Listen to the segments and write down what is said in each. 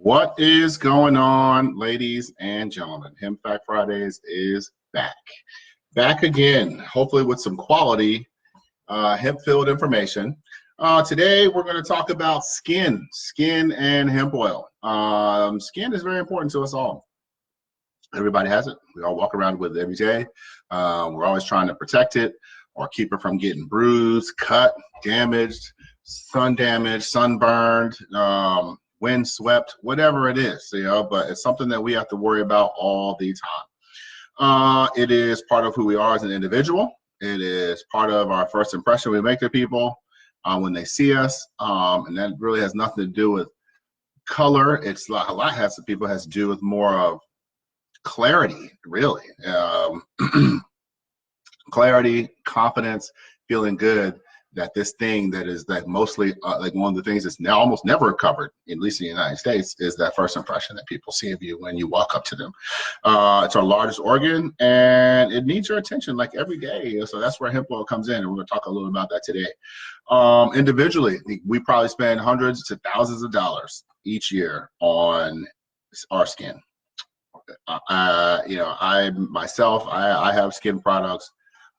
What is going on, ladies and gentlemen? Hemp Fact Fridays is back. Back again, hopefully with some quality hemp-filled information. Today, we're going to talk about skin and hemp oil. Skin is very important to us all. Everybody has it. We all walk around with it every day. We're always trying to protect it or keep it from getting bruised, cut, damaged, sunburned, wind swept, whatever it is, but it's something that we have to worry about all the time. It is part of who we are as an individual. It is part of our first impression we make to people when they see us, and that really has nothing to do with color. It's a lot has to people has to do with more of clarity, really. Clarity, confidence, feeling good that this thing that is that mostly like one of the things that's now almost never covered, at least in the United States, is that first impression that people see of you when you walk up to them. It's our largest organ and it needs your attention like every day. So that's where hemp oil comes in, and we're going to talk a little about that today. Individually, we probably spend hundreds to thousands of dollars each year on our skin. I myself have skin products.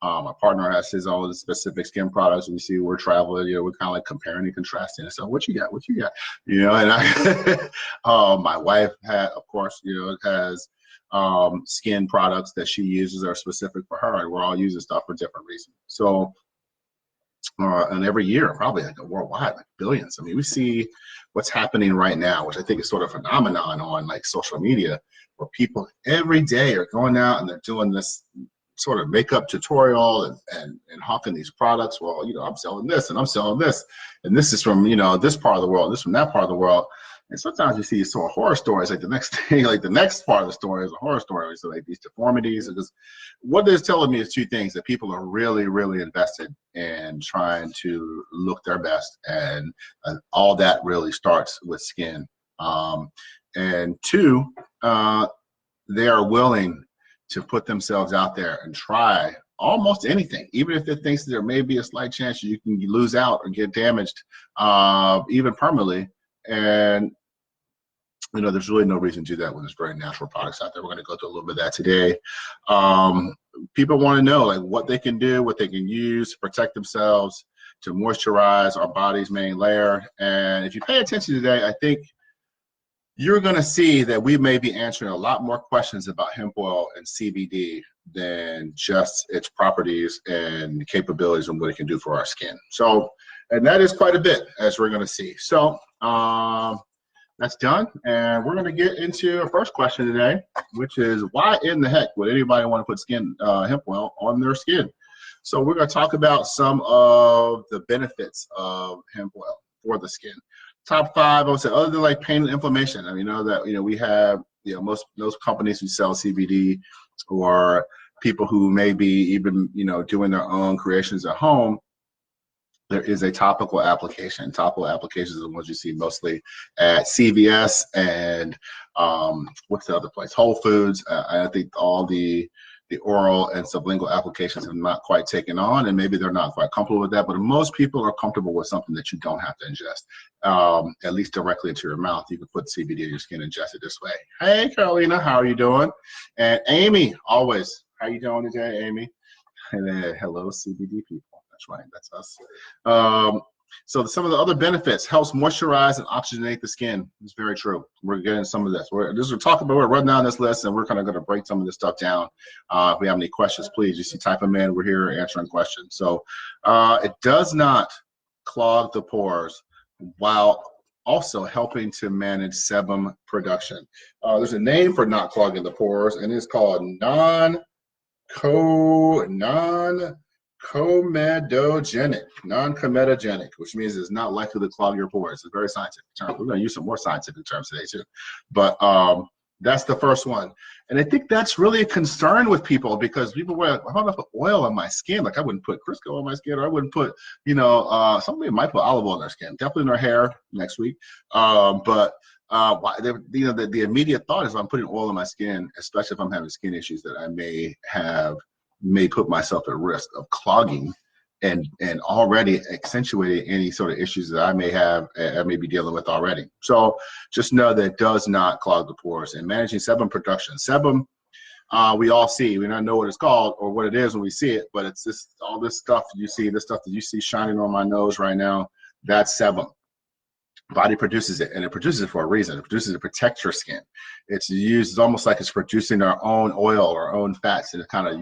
My partner has his own specific skin products. We see we're traveling, we're kind of like comparing and contrasting. So what you got? And my wife of course, has skin products that she uses are specific for her, and we're all using stuff for different reasons. So, and every year, probably like worldwide, like billions. I mean, we see what's happening right now, which I think is sort of a phenomenon on like social media, where people every day are going out and they're doing this sort of makeup tutorial and hawking these products. Well, I'm selling this and I'm selling this, and this is from this part of the world, this from that part of the world. And sometimes you see sort of horror stories, like the next thing, like the next part of the story is a horror story. So like these deformities, and just what it's telling me is two things: that people are really, really invested in trying to look their best, and all that really starts with skin. And two, they are willing to put themselves out there and try almost anything, even if it thinks there may be a slight chance you can lose out or get damaged, even permanently. And there's really no reason to do that when there's very natural products out there. We're going to go through a little bit of that today. People want to know like what they can do, what they can use to protect themselves, to moisturize our body's main layer. And if you pay attention today, I think you're going to see that we may be answering a lot more questions about hemp oil and CBD than just its properties and capabilities and what it can do for our skin. So, and that is quite a bit, as we're going to see. So that's done. And we're going to get into our first question today, which is why in the heck would anybody want to put hemp oil on their skin? So we're going to talk about some of the benefits of hemp oil for the skin. Top five, I would say, other than like pain and inflammation. I mean, we have, most companies who sell CBD, or people who may be even, doing their own creations at home. There is a topical application. Topical applications are the ones you see mostly at CVS and what's the other place? Whole Foods. I think all the oral and sublingual applications have not quite taken on, and maybe they're not quite comfortable with that, but most people are comfortable with something that you don't have to ingest, at least directly into your mouth. You can put CBD in your skin and ingest it this way. Hey, Carolina, how are you doing? And Amy, always, how you doing today, Amy? And then hello, CBD people. That's right, that's us. So some of the other benefits: helps moisturize and oxygenate the skin. It's very true. We're getting some of this. We're running down this list, and we're kind of going to break some of this stuff down. If we have any questions, please just type them in. We're here answering questions. So it does not clog the pores, while also helping to manage sebum production. There's a name for not clogging the pores, and it's called non-comedogenic, which means it's not likely to clog your pores. It's a very scientific term. We're going to use some more scientific terms today too. But that's the first one. And I think that's really a concern with people, because people wear, I don't put oil on my skin. Like I wouldn't put Crisco on my skin, or I wouldn't put, somebody might put olive oil on their skin. Definitely in their hair next week. But the immediate thought is, I'm putting oil on my skin, especially if I'm having skin issues that I may put myself at risk of clogging and already accentuated any sort of issues that I may be dealing with already. So just know that it does not clog the pores. And managing sebum production. Sebum, we all see. We don't know what it's called or what it is when we see it, but it's this all this stuff you see, this stuff that you see shining on my nose right now. That's sebum. Body produces it, and it produces it for a reason. It produces it to protect your skin. It's used. It's almost like it's producing our own oil or our own fats, and it kind of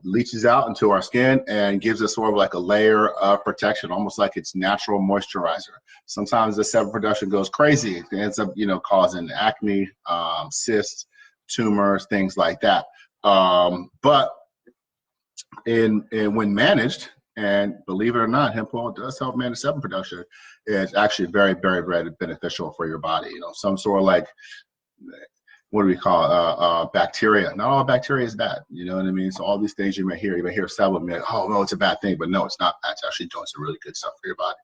leaches out into our skin and gives us sort of like a layer of protection, almost like it's natural moisturizer. Sometimes the sebum production goes crazy. It ends up, causing acne, cysts, tumors, things like that. But when managed, and believe it or not, hemp oil does help manage sebum production. It's actually very, very, very beneficial for your body. Some sort of like, what do we call bacteria? Not all bacteria is bad. You know what I mean? So all these things you may hear sebum, you're like, oh no, it's a bad thing, but no, it's not. It's actually doing some really good stuff for your body.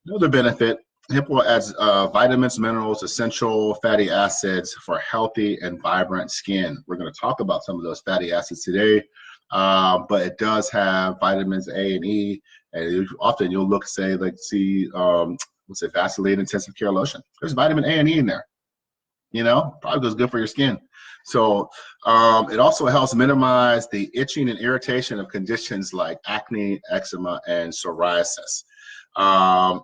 Another benefit, hemp oil adds vitamins, minerals, essential fatty acids for healthy and vibrant skin. We're going to talk about some of those fatty acids today, but it does have vitamins A and E, and often you'll see Vaseline intensive care lotion. There's vitamin A and E in there. Probably goes good for your skin. So it also helps minimize the itching and irritation of conditions like acne, eczema, and psoriasis. And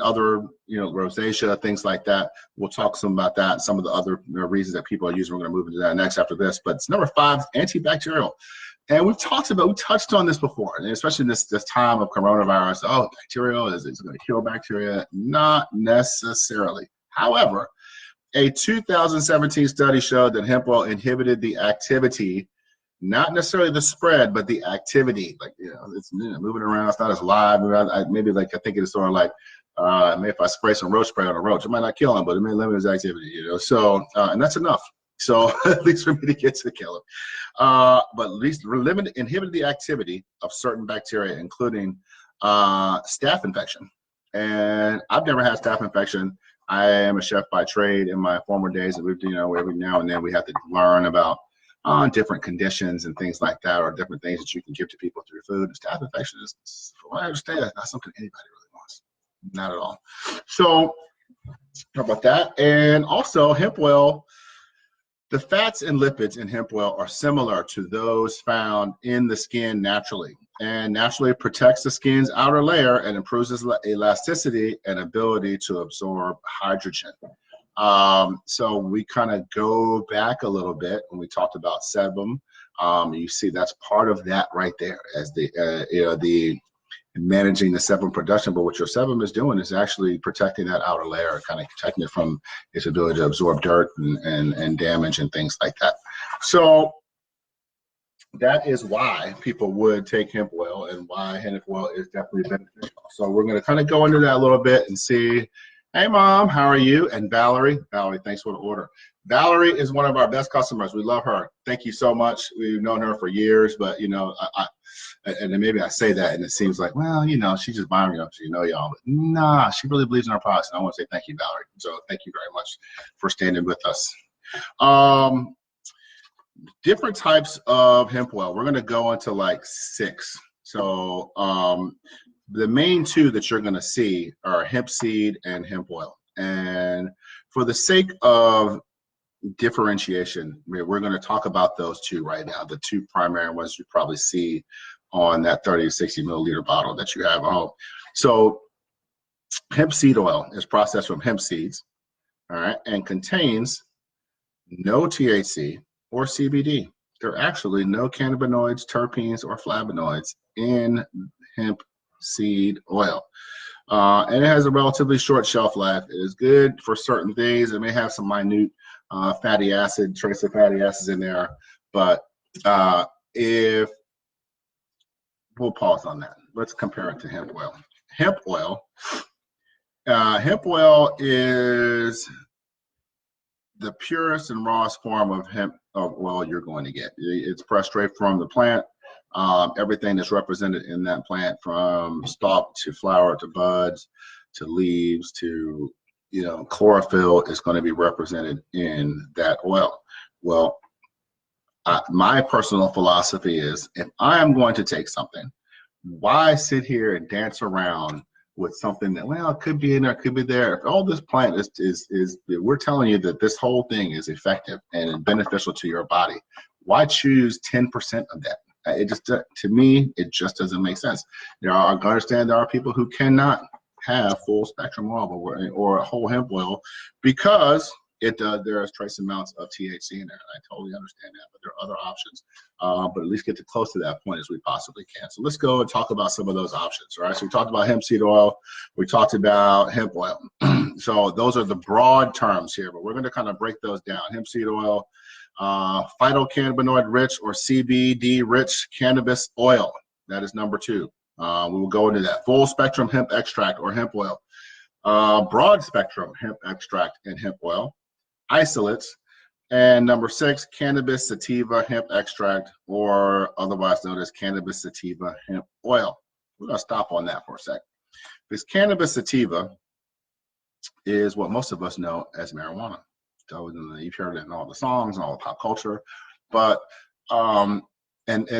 other, rosacea, things like that. We'll talk some about that, some of the other reasons that people are using. We're going to move into that next after this. But it's number 5, antibacterial. And we touched on this before, and especially in this time of coronavirus. Oh, bacterial is going to kill bacteria? Not necessarily. However, a 2017 study showed that hemp oil inhibited the activity, not necessarily the spread, but the activity. Like, it's moving around. It's not as live. I think it's sort of like, maybe if I spray some roach spray on a roach, it might not kill him, but it may limit his activity. So, and that's enough. So at least for me to get to kill it. But at least inhibit the activity of certain bacteria, including staph infection. And I've never had staph infection. I am a chef by trade in my former days. And every now and then we have to learn about different conditions and things like that, or different things that you can give to people through food. And staph infection is, from what I understand, that's not something anybody really wants. Not at all. So how about that? And also hemp oil. The fats and lipids in hemp oil are similar to those found in the skin naturally, and naturally protects the skin's outer layer and improves its elasticity and ability to absorb hydrogen. So we kind of go back a little bit when we talked about sebum. You see that's part of that right there as the managing the sebum production. But what your sebum is doing is actually protecting that outer layer, kind of protecting it from its ability to absorb dirt and damage and things like that. So that is why people would take hemp oil, and why hemp oil is definitely beneficial. So we're going to kind of go into that a little bit and see. Hey mom, how are you? And Valerie, thanks for the order. Valerie is one of our best customers. We love her. Thank you so much. We've known her for years, but and then maybe I say that and it seems like, well, she's just buying y'all. But nah, she really believes in our products. And I want to say thank you, Valerie. So thank you very much for standing with us. Different types of hemp oil. We're going to go into like 6. So the main 2 that you're going to see are hemp seed and hemp oil. And for the sake of differentiation, we're going to talk about those 2 right now, the 2 primary ones you probably see on that 30 to 60 milliliter bottle that you have home. So hemp seed oil is processed from hemp seeds, all right, and contains no THC or CBD. There are actually no cannabinoids, terpenes, or flavonoids in hemp seed oil. And it has a relatively short shelf life. It is good for certain things. It may have some minute fatty acid, trace of fatty acids in there, but if we'll pause on that. Let's compare it to hemp oil. Hemp oil is the purest and rawest form of hemp oil you're going to get. It's pressed straight from the plant. Everything that's represented in that plant, from stalk to flower to buds to leaves to chlorophyll, is going to be represented in that oil. Well, My personal philosophy is, if I am going to take something, why sit here and dance around with something that, well, it could be in there, it could be there. If all this plant is we're telling you that this whole thing is effective and beneficial to your body, why choose 10% of that? It just, to me, it just doesn't make sense. I understand there are people who cannot have full spectrum oil or whole hemp oil because there's trace amounts of THC in there. I totally understand that, but there are other options. But at least get to close to that point as we possibly can. So let's go and talk about some of those options, right? So we talked about hemp seed oil. We talked about hemp oil. So those are the broad terms here, but we're going to kind of break those down. Hemp seed oil, phytocannabinoid rich or CBD rich cannabis oil. That is number 2. We will go into that. Full spectrum hemp extract or hemp oil. Broad spectrum hemp extract and hemp oil. Isolates. And number 6, cannabis sativa hemp extract, or otherwise known as cannabis sativa hemp oil. We're going to stop on that for a sec. This cannabis sativa is what most of us know as marijuana. So you've heard it in all the songs and all the pop culture, but and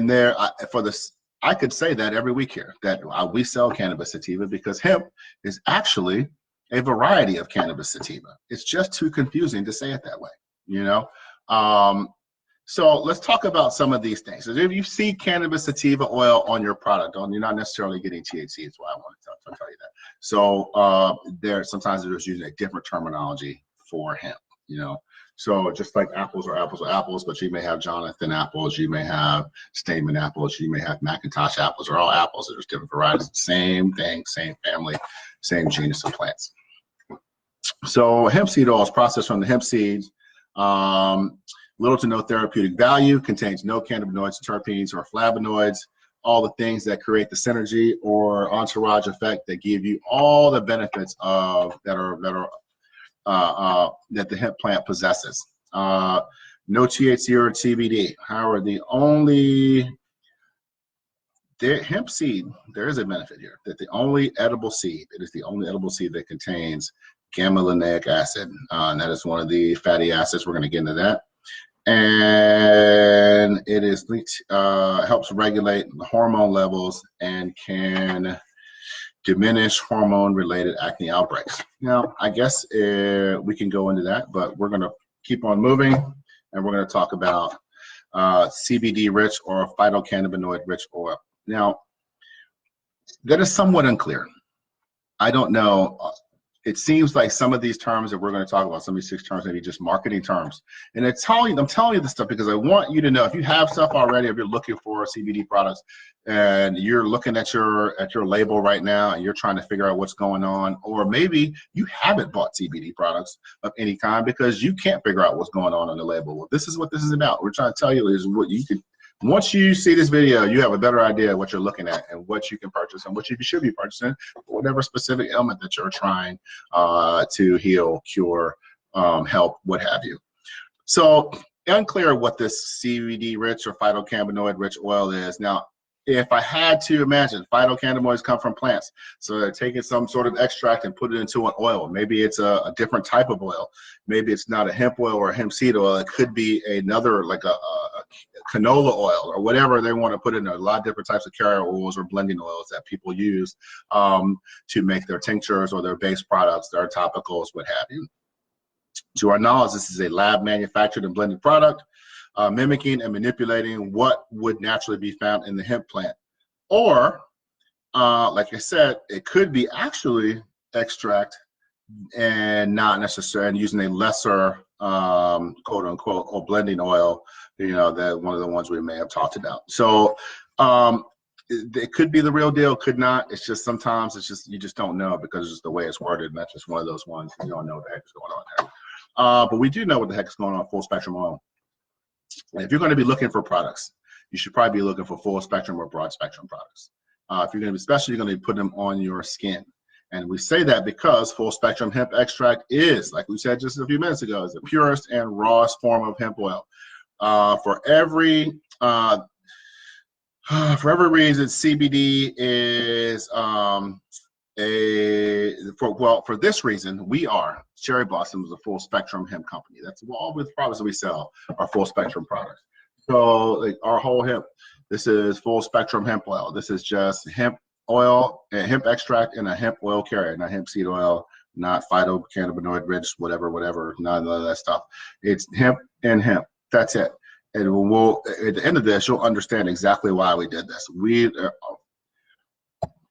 there for this, I could say that every week here that we sell cannabis sativa because hemp is actually a variety of cannabis sativa. It's just too confusing to say it that way, So let's talk about some of these things. So if you see cannabis sativa oil on your product, you're not necessarily getting THC. That's why I wanted to tell you that. So sometimes they're just using a different terminology for hemp. So just like apples are apples, but you may have Jonathan apples, you may have Stamen apples, you may have Macintosh apples. They're all apples. They're just different varieties. Same thing, same family, same genus of plants. So hemp seed oil is processed from the hemp seeds. Little to no therapeutic value, contains no cannabinoids, terpenes, or flavonoids, all the things that create the synergy or entourage effect that give you all the benefits that the hemp plant possesses. No THC or CBD. However, hemp seed, there is a benefit here, that the only edible seed, it is the only edible seed that contains gamma-linolenic acid. And that is one of the fatty acids. We're going to get into that. And it helps regulate the hormone levels and can diminish hormone-related acne outbreaks. Now, I guess we can go into that, but we're going to keep on moving, and we're going to talk about CBD-rich or phytocannabinoid-rich oil. Now, that is somewhat unclear. I don't know. It seems like some of these terms that we're going to talk about, some of these 6 terms, maybe just marketing terms. And I'm telling you this stuff because I want you to know, if you have stuff already, if you're looking for CBD products and you're looking at your label right now and you're trying to figure out what's going on, or maybe you haven't bought CBD products of any kind because you can't figure out what's going on the label. Well, this is what this is about. We're trying to tell you is what you can. Once you see this video, you have a better idea of what you're looking at and what you can purchase and what you should be purchasing for whatever specific ailment that you're trying to heal, cure, help, what have you. So unclear what this CBD-rich or phytocannabinoid-rich oil is. Now, if I had to imagine, phytocannabinoids come from plants. So they're taking some sort of extract and put it into an oil. Maybe it's a different type of oil. Maybe it's not a hemp oil or a hemp seed oil. It could be another, like a canola oil or whatever they want to put in there. A lot of different types of carrier oils or blending oils that people use to make their tinctures or their base products, their topicals, what have you. To our knowledge, this is a lab manufactured and blended product, mimicking and manipulating what would naturally be found in the hemp plant. Or, like I said, it could be actually extract and not necessarily, and using a lesser quote unquote or blending oil, that one of the ones we may have talked about. So it could be the real deal, could not. It's just sometimes you just don't know because it's just the way it's worded, and that's just one of those ones you don't know what the heck is going on there. But we do know what the heck is going on full spectrum oil. And if you're going to be looking for products, you should probably be looking for full spectrum or broad spectrum products. If you're going to be, especially, you're going to be putting them on your skin. And we say that because full spectrum hemp extract is, like we said just a few minutes ago, is the purest and rawest form of hemp oil. For every reason, CBD is for this reason, we are Cherry Blossom is a full spectrum hemp company. That's all with products that we sell are full spectrum products. So like our whole hemp, this is full spectrum hemp oil. This is just hemp oil and hemp extract in a hemp oil carrier, not hemp seed oil, not phytocannabinoid rich, whatever, none of that stuff. It's hemp and hemp. That's it. And we'll at the end of this, you'll understand exactly why we did this.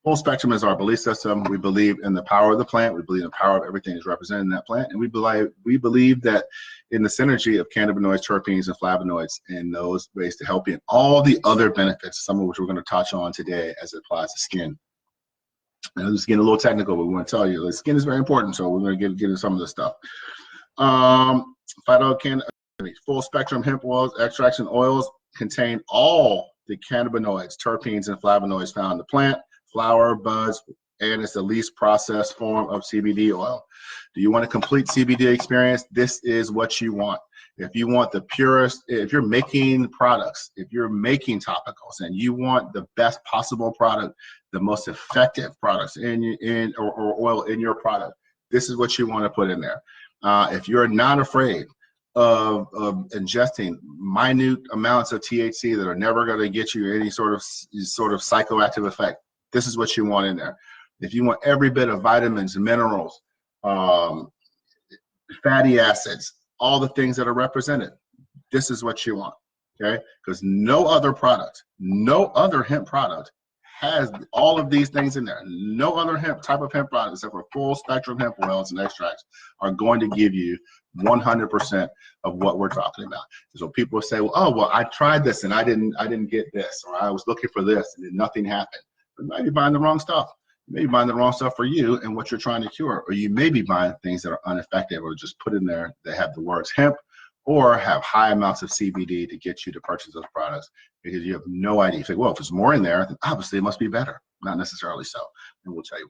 Full spectrum is our belief system. We believe in the power of the plant. We believe in the power of everything that's represented in that plant. And we believe that in the synergy of cannabinoids, terpenes, and flavonoids in those ways to help you in all the other benefits, some of which we're going to touch on today as it applies to skin. And this is getting a little technical, but we want to tell you the skin is very important. So we're going to get into some of this stuff. Full spectrum hemp oils, extracts, and oils contain all the cannabinoids, terpenes, and flavonoids found in the plant, flower, buds, and it's the least processed form of CBD oil. Do you want a complete CBD experience? This is what you want. If you want the purest, if you're making products, if you're making topicals and you want the best possible product, the most effective products or oil in your product, this is what you want to put in there. If you're not afraid of ingesting minute amounts of THC that are never going to get you any sort of psychoactive effect, this is what you want in there. If you want every bit of vitamins, minerals, fatty acids, all the things that are represented, this is what you want, okay? Because no other product, no other hemp product has all of these things in there. No other type of hemp product except for full spectrum hemp oils and extracts are going to give you 100% of what we're talking about. So people say, well, I tried this and I didn't get this, or I was looking for this and nothing happened. You might be buying the wrong stuff. You may be buying the wrong stuff for you and what you're trying to cure, or you may be buying things that are ineffective or just put in there that have the words hemp or have high amounts of CBD to get you to purchase those products because you have no idea. You think, well, if there's more in there, then obviously it must be better. Not necessarily so, and we'll tell you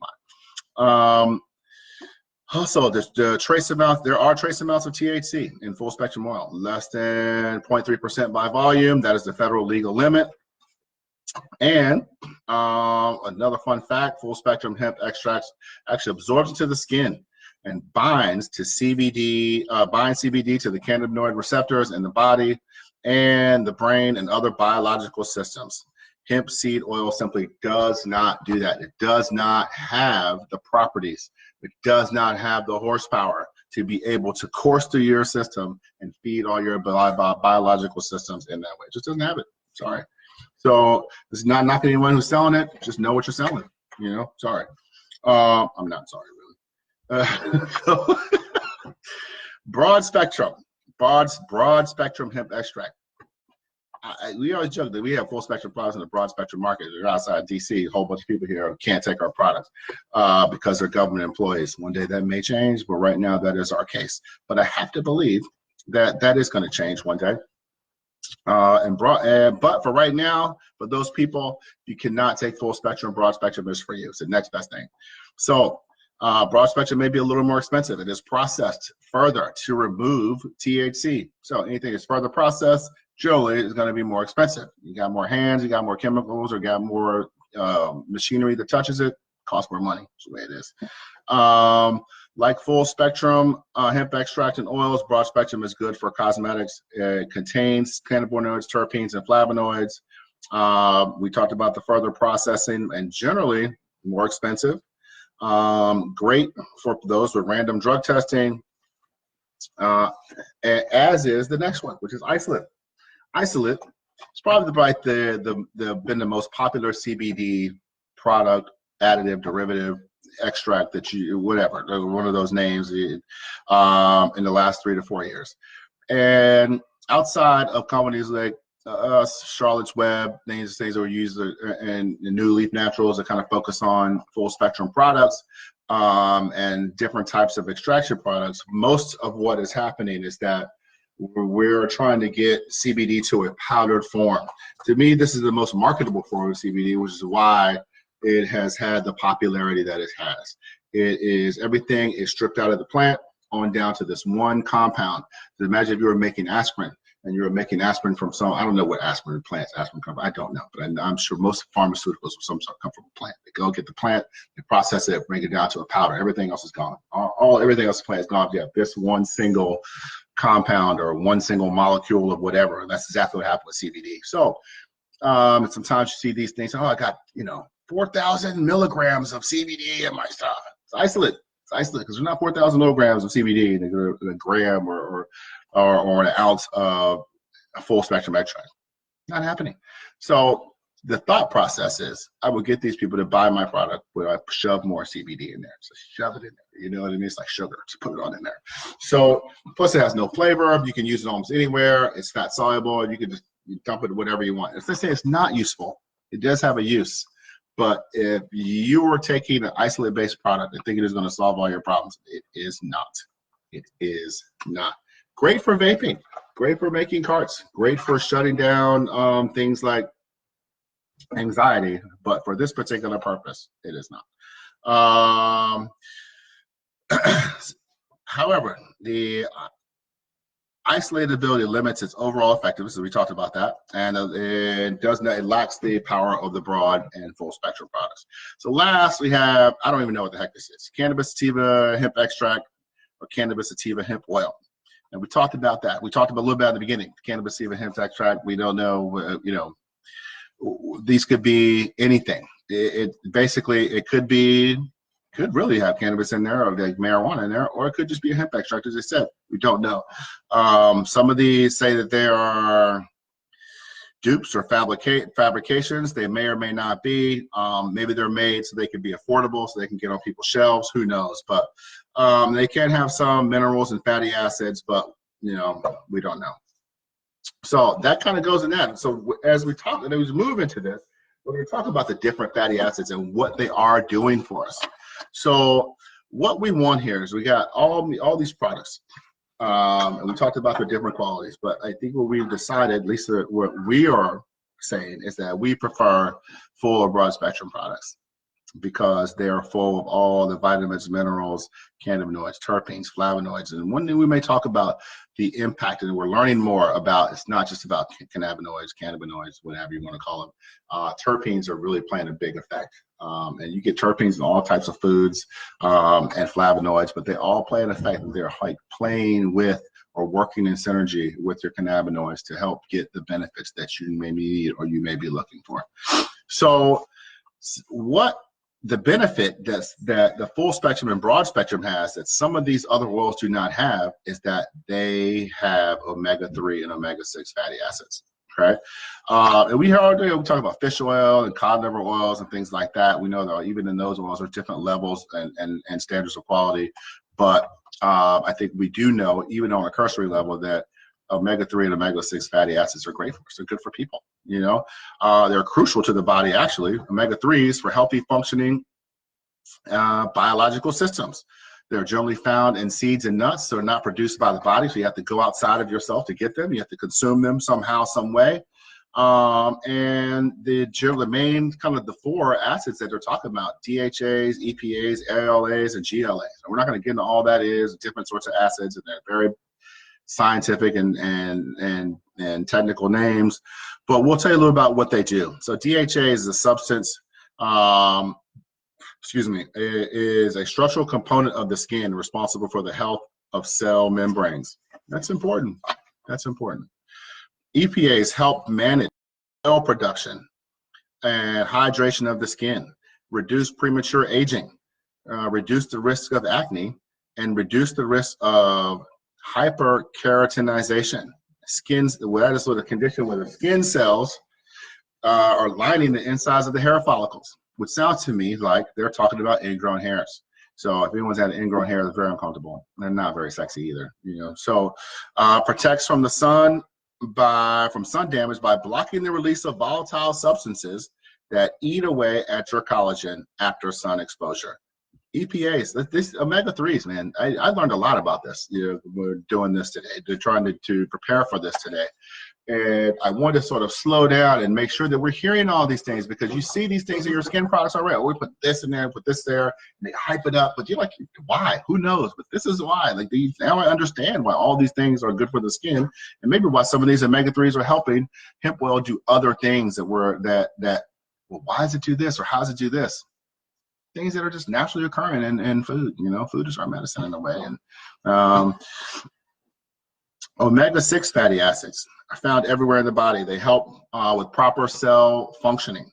why. Also, there are trace amounts of THC in full spectrum oil, less than 0.3% by volume. That is the federal legal limit. And another fun fact, full spectrum hemp extracts actually absorbs into the skin and binds CBD to the cannabinoid receptors in the body and the brain and other biological systems. Hemp seed oil simply does not do that. It does not have the properties. It does not have the horsepower to be able to course through your system and feed all your biological systems in that way. It just doesn't have it. Sorry. So this is not knocking anyone who's selling it. Just know what you're selling. You know, sorry. I'm not sorry, really. Broad spectrum hemp extract. We always joke that we have full spectrum products in the broad spectrum market. They're outside DC. A whole bunch of people here can't take our products because they're government employees. One day that may change, but right now that is our case. But I have to believe that that is going to change one day. But for right now, for those people, you cannot take full spectrum. Broad spectrum is for you. It's the next best thing. So broad spectrum may be a little more expensive. It is processed further to remove THC. So anything that's further processed, generally, is going to be more expensive. You got more hands, you got more chemicals, or got more machinery that touches it. Costs more money. That's the way it is. Like full spectrum hemp extract and oils, broad spectrum is good for cosmetics. It contains cannabinoids, terpenes, and flavonoids. We talked about the further processing and generally more expensive. Great for those with random drug testing, as is the next one, which is isolate. Isolate is probably been the most popular CBD product, additive, derivative, extract that whatever, one of those names in the last 3 to 4 years. And outside of companies like us, Charlotte's Web, things that were used in New Leaf Naturals that kind of focus on full spectrum products and different types of extraction products, most of what is happening is that we're trying to get CBD to a powdered form. To me, this is the most marketable form of CBD, which is why it has had the popularity that it has. Everything is stripped out of the plant on down to this one compound. So imagine if you were making aspirin and you were making aspirin from I don't know what aspirin plants aspirin come from. I don't know, but I'm sure most pharmaceuticals of some sort come from a plant. They go get the plant, they process it, bring it down to a powder. Everything else is gone. Everything else in the plant is gone. You have this one single compound or one single molecule of whatever. And that's exactly what happened with CBD. So sometimes you see these things, oh, I got, 4,000 milligrams of CBD in my stuff. It's isolate. It's isolate because there's not 4,000 milligrams of CBD in a gram or an ounce of a full spectrum extract. Not happening. So the thought process is I would get these people to buy my product where I shove more CBD in there. So shove it in there. You know what I mean? It's like sugar. Just put it on in there. So plus it has no flavor. You can use it almost anywhere. It's fat soluble. You can just dump it whatever you want. If they say it's not useful, it does have a use. But if you are taking an isolate-based product and thinking it's going to solve all your problems, it is not. It is not. Great for vaping. Great for making carts. Great for shutting down things like anxiety. But for this particular purpose, it is not. However, the isolated ability limits its overall effectiveness, as we talked about that, and it lacks the power of the broad and full spectrum products. So last we have, I don't even know what the heck this is, cannabis sativa hemp extract or cannabis sativa hemp oil. And we talked about that. We talked about a little bit at the beginning, cannabis sativa hemp extract. We don't know, these could be anything. It basically, it could really have cannabis in there or like marijuana in there, or it could just be a hemp extract, as I said. We don't know. Some of these say that they are dupes or fabrications. They may or may not be. Maybe they're made so they can be affordable, so they can get on people's shelves. Who knows? But they can have some minerals and fatty acids, but we don't know. So that kind of goes in that. So as we talk, and as we move into this, we're going to talk about the different fatty acids and what they are doing for us. So what we want here is we got all these products, and we talked about the different qualities, but I think what we've decided, at least what we are saying, is that we prefer full or broad spectrum products because they are full of all the vitamins, minerals, cannabinoids, terpenes, flavonoids. And one thing we may talk about the impact, and we're learning more about, it's not just about cannabinoids, whatever you want to call them. Terpenes are really playing a big effect. And you get terpenes in all types of foods and flavonoids, but they all play an effect. They're like playing with or working in synergy with your cannabinoids to help get the benefits that you may need or you may be looking for. So what the benefit that the full spectrum and broad spectrum has that some of these other oils do not have is that they have omega-3 and omega-6 fatty acids. Okay, and we talk about fish oil and cod liver oils and things like that. We know that even in those oils are different levels and standards of quality, but I think we do know, even on a cursory level, that omega-3 and omega-6 fatty acids are great for us. They're good for people. They're crucial to the body, actually. Omega-3s for healthy functioning biological systems. They're generally found in seeds and nuts, so they're not produced by the body, so you have to go outside of yourself to get them. You have to consume them somehow, some way. And the main kind of the four acids that they're talking about, DHAs, EPAs, ALAs, and GLAs. And we're not going to get into all that is, different sorts of acids, and they're very scientific and technical names, but we'll tell you a little about what they do. So DHA is a substance, is a structural component of the skin responsible for the health of cell membranes. That's important. That's important. EPAs help manage cell production and hydration of the skin, reduce premature aging, reduce the risk of acne, and reduce the risk of hyperkeratinization. That is a condition where the skin cells are lining the insides of the hair follicles, which sounds to me like they're talking about ingrown hairs. So if anyone's had ingrown hair, it's very uncomfortable. They're not very sexy either, So protects from the sun from sun damage by blocking the release of volatile substances that eat away at your collagen after sun exposure. EPAs, this omega-3s, man, I learned a lot about this. We're doing this today. They're trying to prepare for this today. And I want to sort of slow down and make sure that we're hearing all these things, because you see these things in your skin products already. Oh, we put this in there, put this there, and they hype it up. But you're like, why? Who knows? But this is why. Like now I understand why all these things are good for the skin, and maybe why some of these omega-3s are helping hemp oil do other things well, why does it do this or how does it do this? Things that are just naturally occurring in food. Food is our medicine in a way. And Omega-6 fatty acids are found everywhere in the body. They help with proper cell functioning.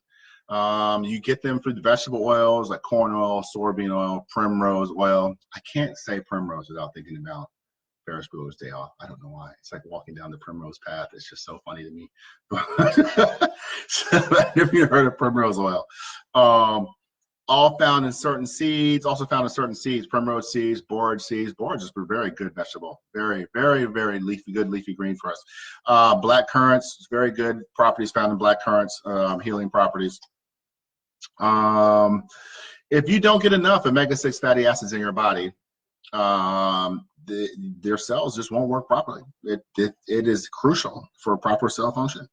You get them through the vegetable oils like corn oil, soybean oil, primrose oil. I can't say primrose without thinking about Ferris Bueller's Day Off. I don't know why. It's like walking down the primrose path. It's just so funny to me. So, if you heard of primrose oil, all found in certain seeds. Also found in certain seeds: primrose seeds, borage seeds. Borage is a very good vegetable. Very, very, very leafy, good leafy green for us. Black currants, very good properties found in black currants, healing properties. If you don't get enough omega-6 fatty acids in your body, their cells just won't work properly. It is crucial for proper cell function.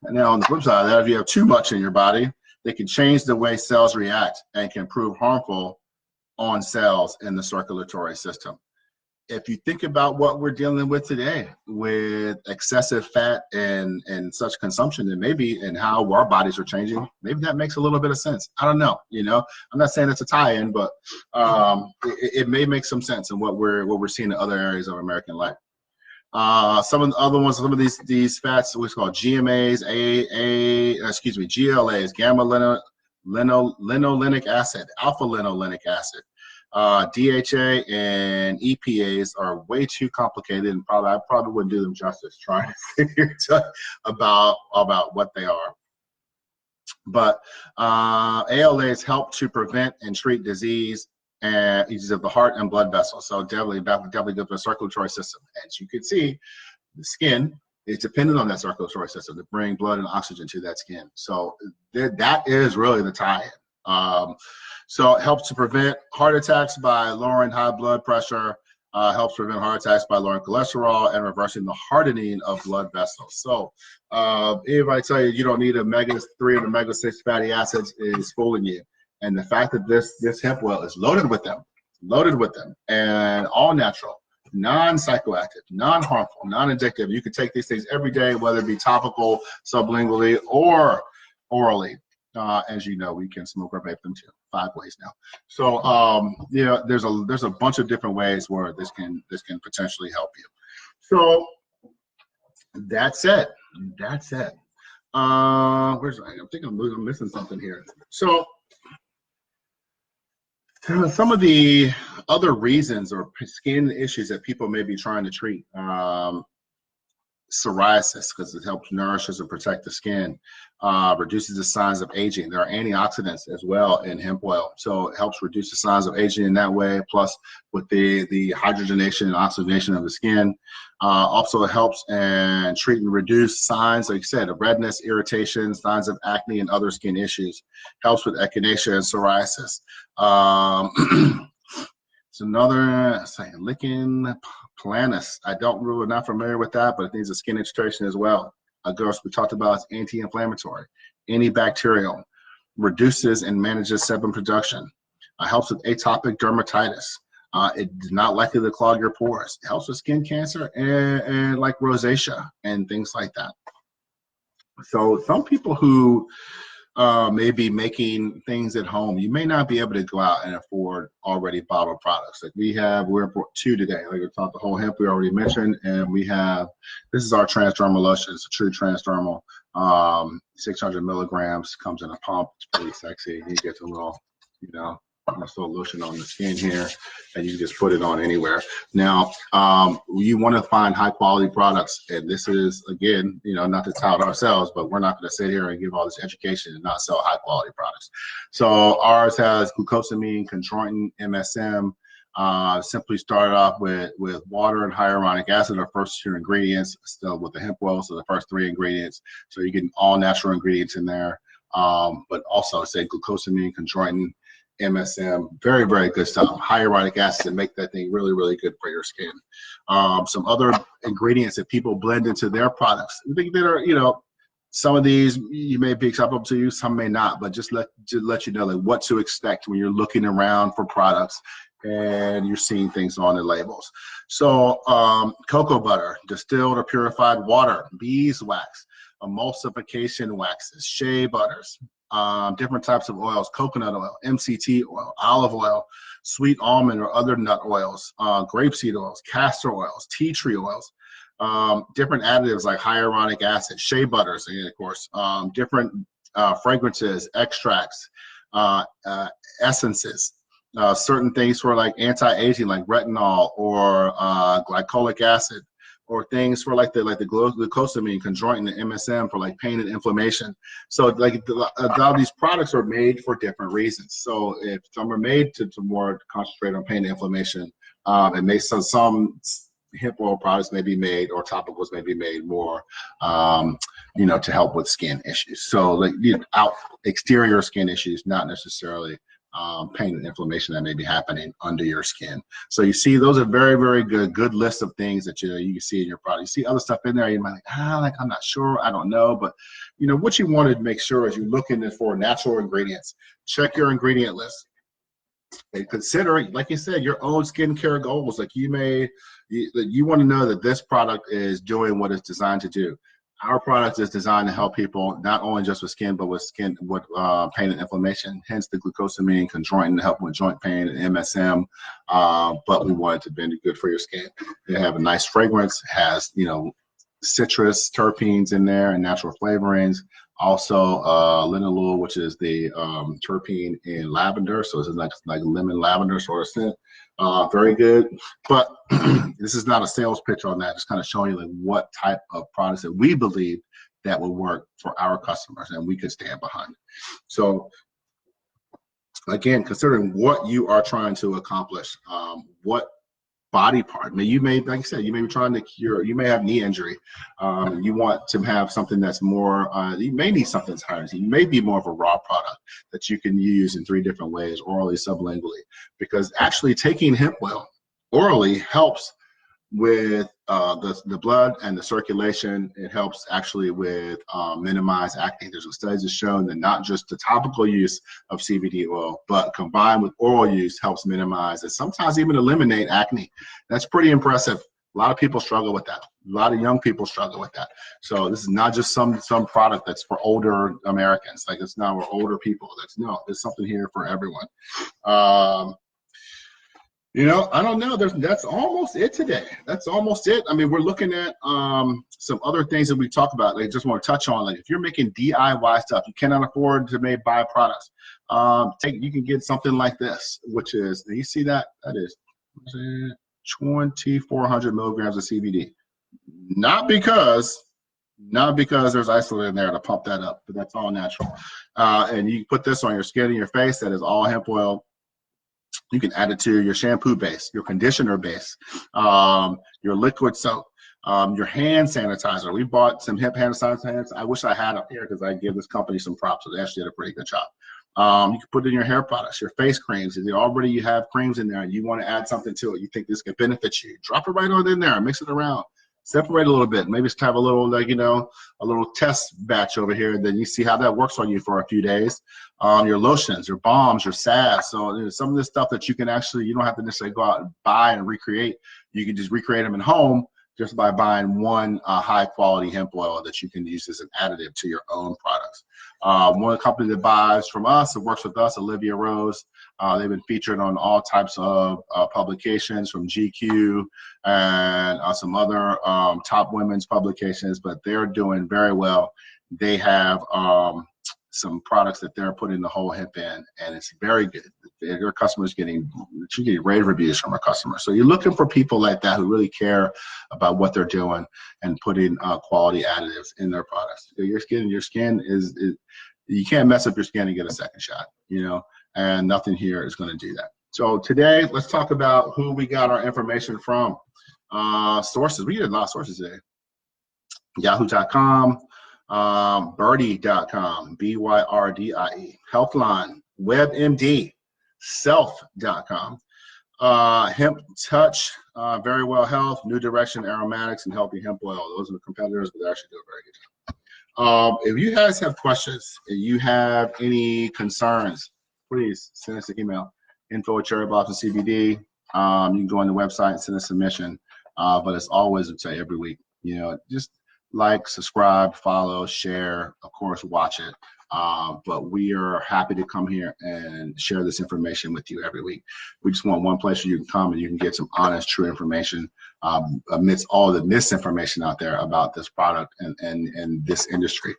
And now on the flip side of that, if you have too much in your body, they can change the way cells react and can prove harmful on cells in the circulatory system. If you think about what we're dealing with today with excessive fat and such consumption, and maybe and how our bodies are changing, maybe that makes a little bit of sense. I don't know. I'm not saying it's a tie-in, but it may make some sense in what we're seeing in other areas of American life. Some of the other ones, some of these fats, what's called GMAs, GLAs, gamma linolenic acid, alpha linolenic acid. DHA and EPAs are way too complicated, and I probably wouldn't do them justice trying to sit here and tell you about what they are. But ALAs help to prevent and treat disease and disease of the heart and blood vessels. So definitely good for the circulatory system. As you can see, the skin is dependent on that circulatory system to bring blood and oxygen to that skin. So that is really the tie-in. So it helps to prevent heart attacks by lowering high blood pressure, helps prevent heart attacks by lowering cholesterol and reversing the hardening of blood vessels. So anybody tell you don't need omega-3 and omega-6 fatty acids is fooling you. And the fact that this hemp oil is loaded with them, and all natural, non-psychoactive, non-harmful, non-addictive. You can take these things every day, whether it be topical, sublingually, or orally. As you know, we can smoke or vape them too. 5 ways now. So there's a bunch of different ways where this can potentially help you. So that's it. I think I'm missing something here. So some of the other reasons or skin issues that people may be trying to treat. Psoriasis, because it helps nourishes and protect the skin, reduces the signs of aging. There are antioxidants as well in hemp oil, so it helps reduce the signs of aging in that way, plus with the hydrogenation and oxidation of the skin. Also helps and treat and reduce signs, like I said, of redness, irritation, signs of acne and other skin issues. Helps with echinacea and psoriasis. It's another lichen planus. We're not familiar with that, but it needs a skin infiltration as well. Of course, we talked about it's anti-inflammatory, antibacterial, reduces and manages sebum production, helps with atopic dermatitis. It is not likely to clog your pores. It helps with skin cancer and like rosacea and things like that. So some people who may be making things at home, you may not be able to go out and afford already bottled products. Like we're 2 today. Like we talked the whole hemp we already mentioned, and we have, this is our transdermal lotion. It's a true transdermal, 600 milligrams, comes in a pump. It's pretty sexy. You get a little, nice little lotion on the skin here, and you can just put it on anywhere. Now, you want to find high quality products, and this is, again, not to tout ourselves, but we're not going to sit here and give all this education and not sell high quality products. So ours has glucosamine, chondroitin, MSM. Simply started off with water and hyaluronic acid, our first 2 ingredients, still with the hemp oil, so the first 3 ingredients. So you're getting all natural ingredients in there, but also say glucosamine, chondroitin, MSM, very, very good stuff. Hyaluronic acid to make that thing really, really good for your skin. Some other ingredients that people blend into their products. I think that are, some of these you may be acceptable to you, some may not, but just let you know like what to expect when you're looking around for products and you're seeing things on the labels. So cocoa butter, distilled or purified water, beeswax, emulsification waxes, shea butters, different types of oils, coconut oil, MCT oil, olive oil, sweet almond or other nut oils, grapeseed oils, castor oils, tea tree oils, different additives like hyaluronic acid, shea butters, again, of course, different fragrances, extracts, essences, certain things for like anti-aging, like retinol or glycolic acid, or things for like the glucosamine, chondroitin, and MSM for like pain and inflammation. So like a lot of these products are made for different reasons. So if some are made to more concentrate on pain and inflammation, and some hemp oil products may be made, or topicals may be made more, to help with skin issues. So like exterior skin issues, not necessarily pain and inflammation that may be happening under your skin. So you see, those are very, very good list of things that you can see in your product. You see other stuff in there, you might I'm not sure, I don't know, but what you want to make sure is you're looking for natural ingredients. Check your ingredient list. And consider, like you said, your own skincare goals. Like you want to know that this product is doing what it's designed to do. Our product is designed to help people not only just with skin, but with pain and inflammation. Hence the glucosamine, chondroitin to help with joint pain, and MSM. But we want it to be good for your skin. They have a nice fragrance. Has citrus terpenes in there and natural flavorings. Also, linalool, which is the terpene in lavender, so it's like lemon lavender sort of scent. Very good, but this is not a sales pitch on that. Just kind of showing you like what type of products that we believe that will work for our customers and we could stand behind. So again, considering what you are trying to accomplish, what body part. I mean, like you said, you may be trying to cure, you may have knee injury. You want to have something that's more, you may need something that's higher. You may be more of a raw product that you can use in 3 different ways, orally, sublingually, because actually taking hemp oil orally helps with the blood and the circulation. It helps actually with minimize acne. There's studies that show that not just the topical use of CBD oil, but combined with oral use helps minimize and sometimes even eliminate acne. That's pretty impressive. A lot of people struggle with that. A lot of young people struggle with that. So this is not just some product that's for older Americans. Like it's not for older people. There's something here for everyone. I don't know. That's almost it today. That's almost it. I mean, we're looking at some other things that we talk about. I just want to touch on, like if you're making DIY stuff, you cannot afford to buy products. You can get something like this, which is, you see that is 2,400 milligrams of CBD. Not because there's isolate in there to pump that up, but that's all natural. And you put this on your skin and your face. That is all hemp oil. You can add it to your shampoo base, your conditioner base, your liquid soap, your hand sanitizer. We bought some hemp hand sanitizer. I wish I had up here because I give this company some props. So they actually did a pretty good job. You can put it in your hair products, your face creams. If you have creams in there and you want to add something to it, you think this could benefit you, drop it right on in there, mix it around. Separate a little bit. Maybe just have a little, a little test batch over here. And then you see how that works on you for a few days. Your lotions, your balms, your salves. So some of this stuff that you can actually, you don't have to necessarily go out and buy and recreate. You can just recreate them at home just by buying one high quality hemp oil that you can use as an additive to your own products. One company that buys from us, that works with us, Olivia Rose. They've been featured on all types of publications from GQ and some other top women's publications, but they're doing very well. They have some products that they're putting the whole hemp in, and it's very good. Your customers getting rave reviews from our customers. So you're looking for people like that who really care about what they're doing and putting quality additives in their products. Your skin is you can't mess up your skin and get a second shot, and nothing here is going to do that. So today, let's talk about who we got our information from. Sources. We did a lot of sources today. Yahoo.com, Birdie.com, BYRDIE, Healthline, WebMD, Self.com, Hemp Touch, Very Well Health, New Direction Aromatics, and Healthy Hemp Oil. Those are the competitors, but they actually do a very good job. If you guys have questions, if you have any concerns, please send us an email, info@cherryblossom.cbd. You can go on the website and send a submission. But it's always, I say every week, just like, subscribe, follow, share, of course, watch it. But we are happy to come here and share this information with you every week. We just want one place where you can come and you can get some honest, true information amidst all the misinformation out there about this product and this industry.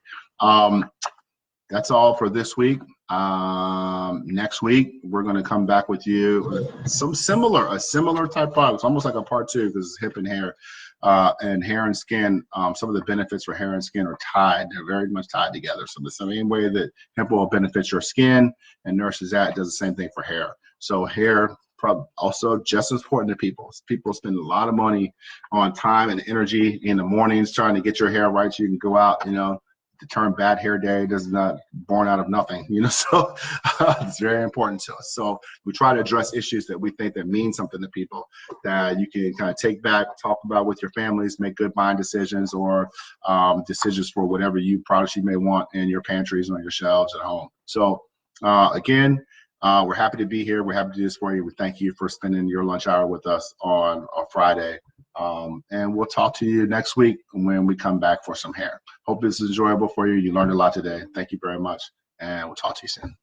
That's all for this week. Next week, we're going to come back with you with a similar type product. It's almost like a part two because it's hip and hair. And hair and skin, some of the benefits for hair and skin are tied. They're very much tied together. So the same way that hemp oil benefits your skin and nourishes that, it does the same thing for hair. So hair, also just as important to people. People spend a lot of money on time and energy in the mornings trying to get your hair right so you can go out, the term bad hair day does not born out of nothing, so it's very important to us. So we try to address issues that we think that mean something to people that you can kind of take back, talk about with your families, make good buying decisions or decisions for whatever products you may want in your pantries or on your shelves at home. So again, we're happy to be here. We're happy to do this for you. We thank you for spending your lunch hour with us on a Friday. And we'll talk to you next week when we come back for some hair. Hope this is enjoyable for you. You learned a lot today. Thank you very much. And we'll talk to you soon.